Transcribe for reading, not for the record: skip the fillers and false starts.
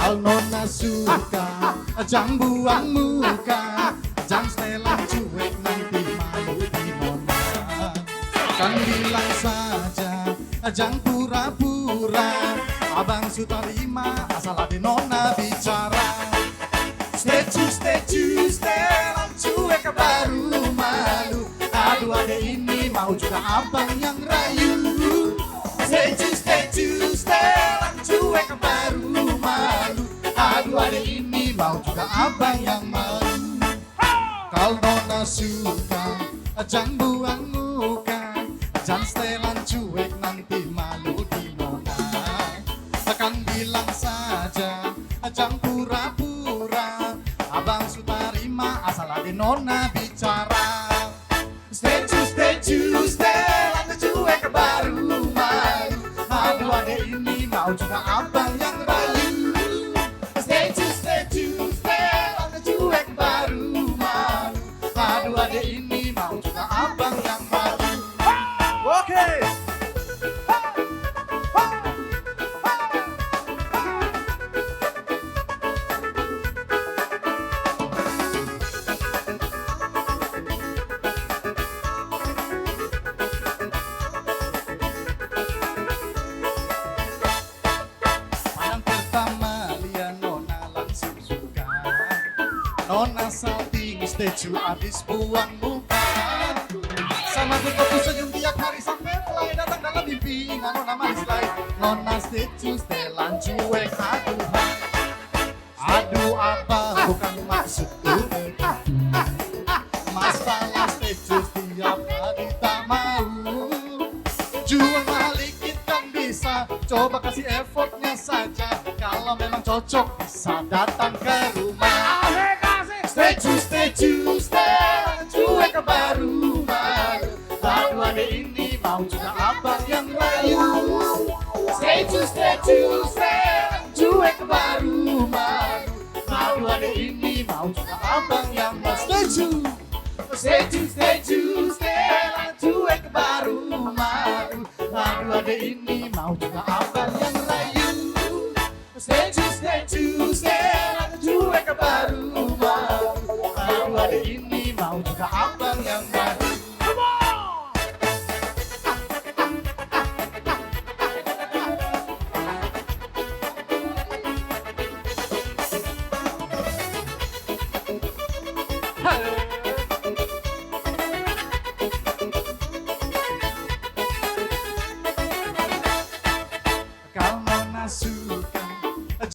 Kalau nona suka, jangan buang muka, jangan setelan cuek nanti malu di nona. Kan bilang saja, jangan pura-pura, abang sudah terima asal ada nona bicara. Stay, setelan cuek baru malu. Aduh adek ini mau juga abang yang rayu. Stay, setelan cuek baru malu. Aduh adek ini mau juga abang yang malu. Kalau nona suka, jangan buang muka, jangan setelan cuek nanti malu di nona. Akan bilang saja, jangan pura-pura, abang sudah terima asal ada nona bicara. Stay, setelan cuek baru malu. Aduh adek ini mau juga abang yang rayu. Stay, setelan cuek baru malu. Aduh adek ini mau juga abang yang malu. Oke. Pandang pertama lihat nona langsung suka. Nona salting statue abis buang muka. Sama tutup senyum tiap hari sampai fly datang dalam mimpi. Nona manis lain, nona statue setelan cuek. Aduh apa bukan maksudku begitu. Masalah statue tiap hari tak mau. Jual balikin kan bisa, coba kasih effortnya saja. Kalau memang cocok bisa datang ke rumah. Statue, setelan cuek baru malu. Aduh adek ini mau juga abang yang rayu. Statue, setelan cuek baru malu. Aduh adek ini mau juga abang yang malu. Statue, setelan cuek baru malu. Aduh adek ini mau juga abang yang rayu. Statue, setelan cuek baru malu. Aduh adek ini mau juga abang yang